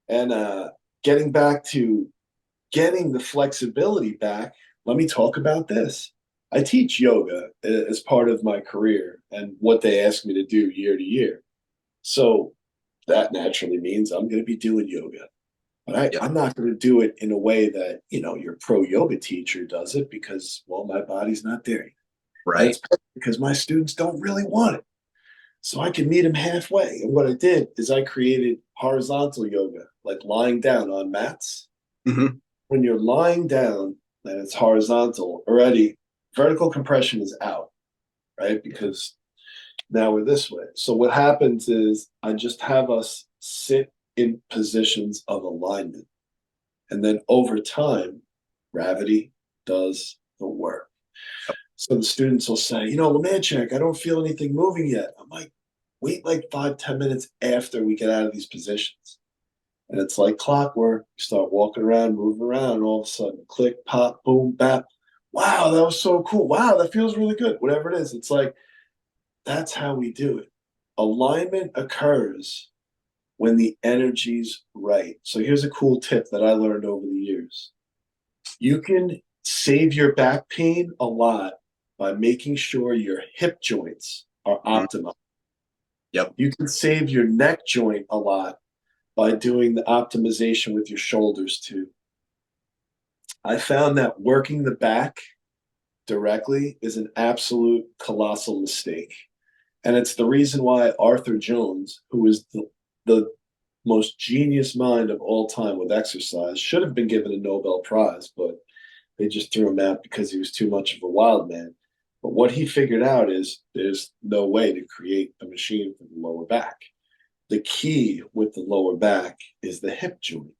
And getting back to getting the flexibility back, let me talk about this. I teach yoga as part of my career and what they ask me to do year to year. So that naturally means I'm going to be doing yoga. But Yeah. I'm not going to do it in a way that, your pro yoga teacher does it because, well, my body's not there yet. And Right. it's because my students don't really want it. So I can meet them halfway. And what I did is I created horizontal yoga, like lying down on mats. Hmm. When you're lying down and it's horizontal, already vertical compression is out, right? Because now we're this way. So what happens is I just have us sit in positions of alignment. And then over time, gravity does the work. So the students will say, Lemanchek, I don't feel anything moving yet. I'm like, wait like 5, 10 minutes after we get out of these positions. And it's like clockwork. You start walking around, moving around, and all of a sudden, click, pop, boom, bap. Wow, that was so cool. Wow, that feels really good. Whatever it is, it's like that's how we do it. Alignment occurs when the energy's right. So here's a cool tip that I learned over the years. You can save your back pain a lot by making sure your hip joints are Hmm. optimal. Yep. You can save your neck joint a lot by doing the optimization with your shoulders too. I found that working the back directly is an absolute colossal mistake. And it's the reason why Arthur Jones, who is the most genius mind of all time with exercise, should have been given a Nobel Prize, but they just threw him out because he was too much of a wild man. But what he figured out is there's no way to create a machine for the lower back. The key with the lower back is the hip joint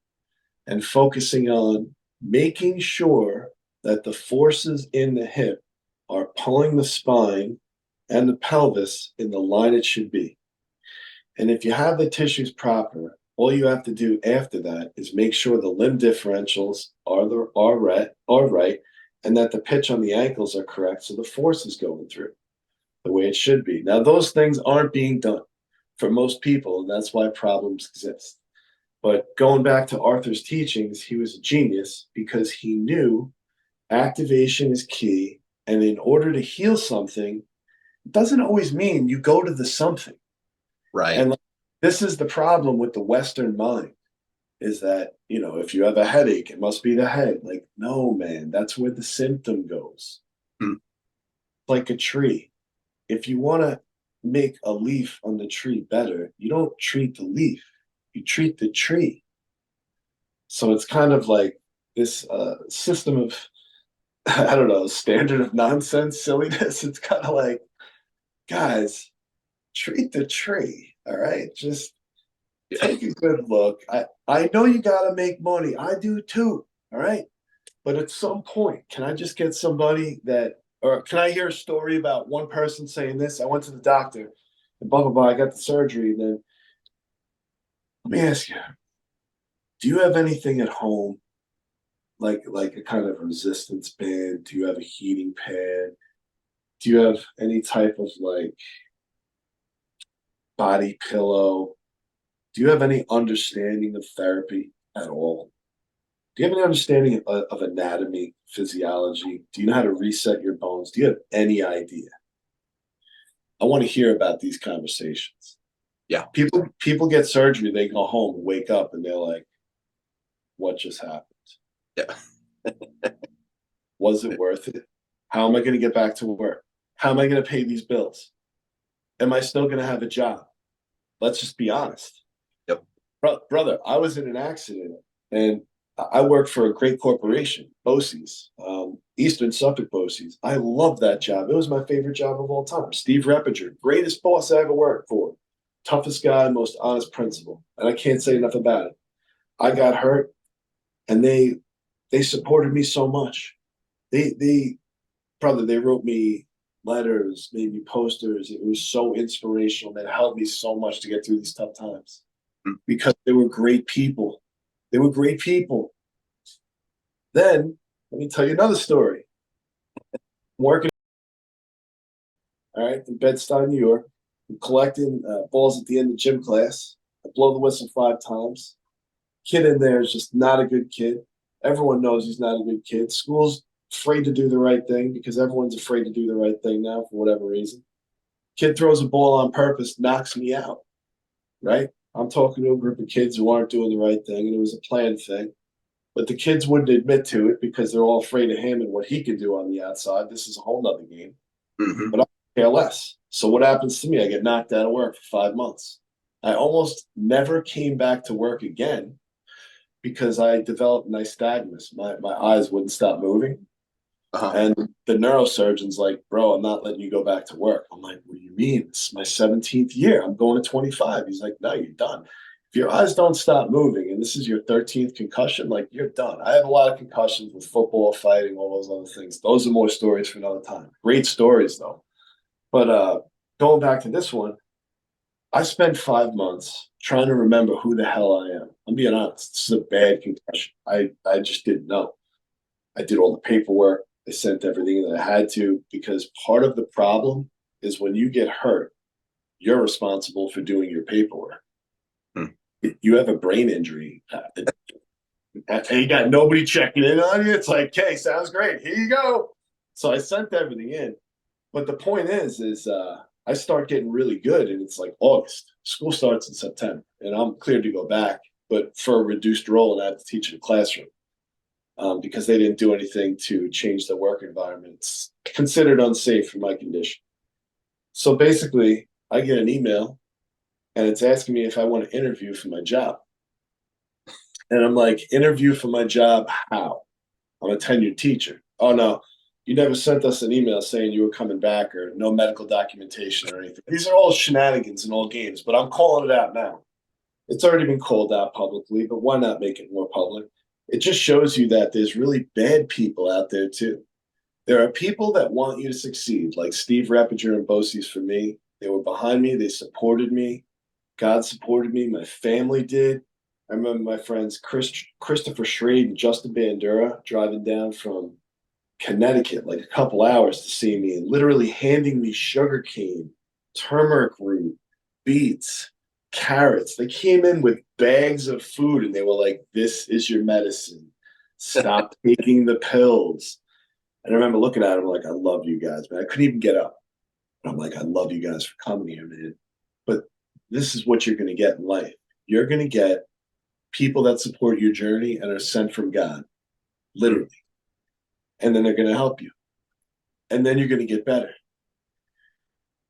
and focusing on making sure that the forces in the hip are pulling the spine and the pelvis in the line it should be. And if you have the tissues proper, all you have to do after that is make sure the limb differentials are right, and that the pitch on the ankles are correct so the force is going through the way it should be. Now, those things aren't being done for most people, and that's why problems exist. But going back to Arthur's teachings, he was a genius because he knew activation is key. And in order to heal something, it doesn't always mean you go to the something. Right. And like, this is the problem with the Western mind is that, if you have a headache, it must be the head. Like, no, man, that's where the symptom goes. Hmm. Like a tree. If you want to make a leaf on the tree better, you don't treat the leaf, you treat the tree. So it's kind of like this system of, I don't know, standard of nonsense, silliness. It's kind of like, guys, treat the tree. All right. Just Yeah. take a good look. I know you got to make money. I do too. All right. But at some point, can I just get somebody that, or can I hear a story about one person saying this? I went to the doctor and blah, blah, blah. I got the surgery. And then let me ask you, do you have anything at home like a kind of resistance band? Do you have a heating pad? Do you have any type of like body pillow? Do you have any understanding of therapy at all? Do you have any understanding of anatomy, physiology? Do you know how to reset your bones? Do you have any idea? I want to hear about these conversations. Yeah. People get surgery, they go home and wake up and they're like, what just happened? Yeah. Was it worth it? How am I going to get back to work? How am I going to pay these bills? Am I still going to have a job? Let's just be honest. Yep. Brother, I was in an accident and I worked for a great corporation, Bosse's, Eastern Suffolk Bosse's. I loved that job. It was my favorite job of all time. Steve Reppinger, greatest boss I ever worked for. Toughest guy, most honest principal. And I can't say enough about it. I got hurt and they supported me so much. They brother, they wrote me letters, made me posters. It was so inspirational. That helped me so much to get through these tough times Hmm. because they were great people. They were great people. Then let me tell you another story. I'm working, all right, in Bed-Stuy, New York. I'm collecting balls at the end of gym class. I blow the whistle 5 times. Kid in there is just not a good kid. Everyone knows he's not a good kid. School's afraid to do the right thing because everyone's afraid to do the right thing now for whatever reason. Kid throws a ball on purpose, knocks me out, right? I'm talking to a group of kids who aren't doing the right thing, and it was a planned thing. But the kids wouldn't admit to it because they're all afraid of him and what he can do on the outside. This is a whole nother game. Hmm. But I care less. So what happens to me? I get knocked out of work for 5 months. I almost never came back to work again because I developed nystagmus. My eyes wouldn't stop moving. Uh-huh. And the neurosurgeon's like, bro, I'm not letting you go back to work. I'm like, what do you mean? It's my 17th year. I'm going to 25. He's like, no, you're done. If your eyes don't stop moving and this is your 13th concussion, like you're done. I have a lot of concussions with football, fighting, all those other things. Those are more stories for another time. Great stories though. But going back to this one, I spent 5 months trying to remember who the hell I am. I'm being honest. This is a bad concussion. I just didn't know. I did all the paperwork. I sent everything that I had to because part of the problem is when you get hurt, you're responsible for doing your paperwork. Hmm. You have a brain injury. And you got nobody checking in on you. It's like, okay, sounds great. Here you go. So I sent everything in. But the point is I start getting really good, and it's like August. School starts in September, and I'm cleared to go back, but for a reduced role, and I have to teach in a classroom because they didn't do anything to change the work environment. It's considered unsafe for my condition. So basically, I get an email, and it's asking me if I want to interview for my job. And I'm like, interview for my job? How? I'm a tenured teacher. Oh, no, you never sent us an email saying you were coming back or no medical documentation or anything. These are all shenanigans and all games, but I'm calling it out now. It's already been called out publicly, but why not make it more public? It just shows you that there's really bad people out there too. There are people that want you to succeed, like Steve Repinger and Bosie's for me. They were behind me. They supported me. God supported me. My family did. I remember my friends Christopher Schrade and Justin Bandura driving down from Connecticut like a couple hours to see me and literally handing me sugar cane, turmeric root, beets, carrots. They came in with bags of food and they were like, this is your medicine. Stop taking the pills. And I remember looking at them like, I love you guys, man. I couldn't even get up. And I'm like, I love you guys for coming here, man. But this is what you're going to get in life. You're going to get people that support your journey and are sent from God, literally. And then they're going to help you. And then you're going to get better.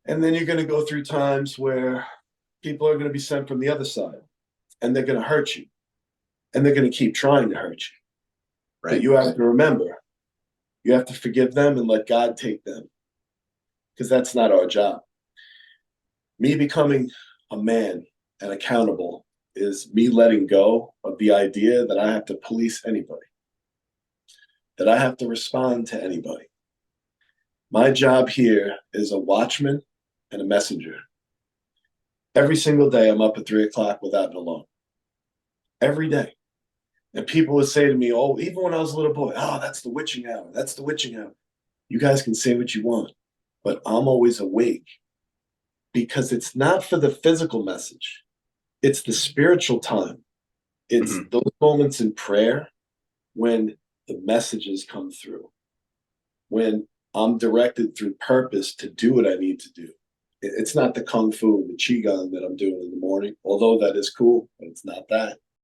And then you're going to go through times where people are going to be sent from the other side and they're going to hurt you. And they're going to keep trying to hurt you. Right. But you have to remember, you have to forgive them and let God take them because that's not our job. Me becoming a man and accountable is me letting go of the idea that I have to police anybody, that I have to respond to anybody. My job here is a watchman and a messenger. Every single day, I'm up at 3 o'clock without an alarm. Every day. And people would say to me, oh, even when I was a little boy, oh, that's the witching hour. That's the witching hour. You guys can say what you want, but I'm always awake because it's not for the physical message. It's the spiritual time. It's those moments in prayer when the messages come through, when I'm directed through purpose to do what I need to do. It's not the kung fu and the qigong that I'm doing in the morning, although that is cool, but it's not that.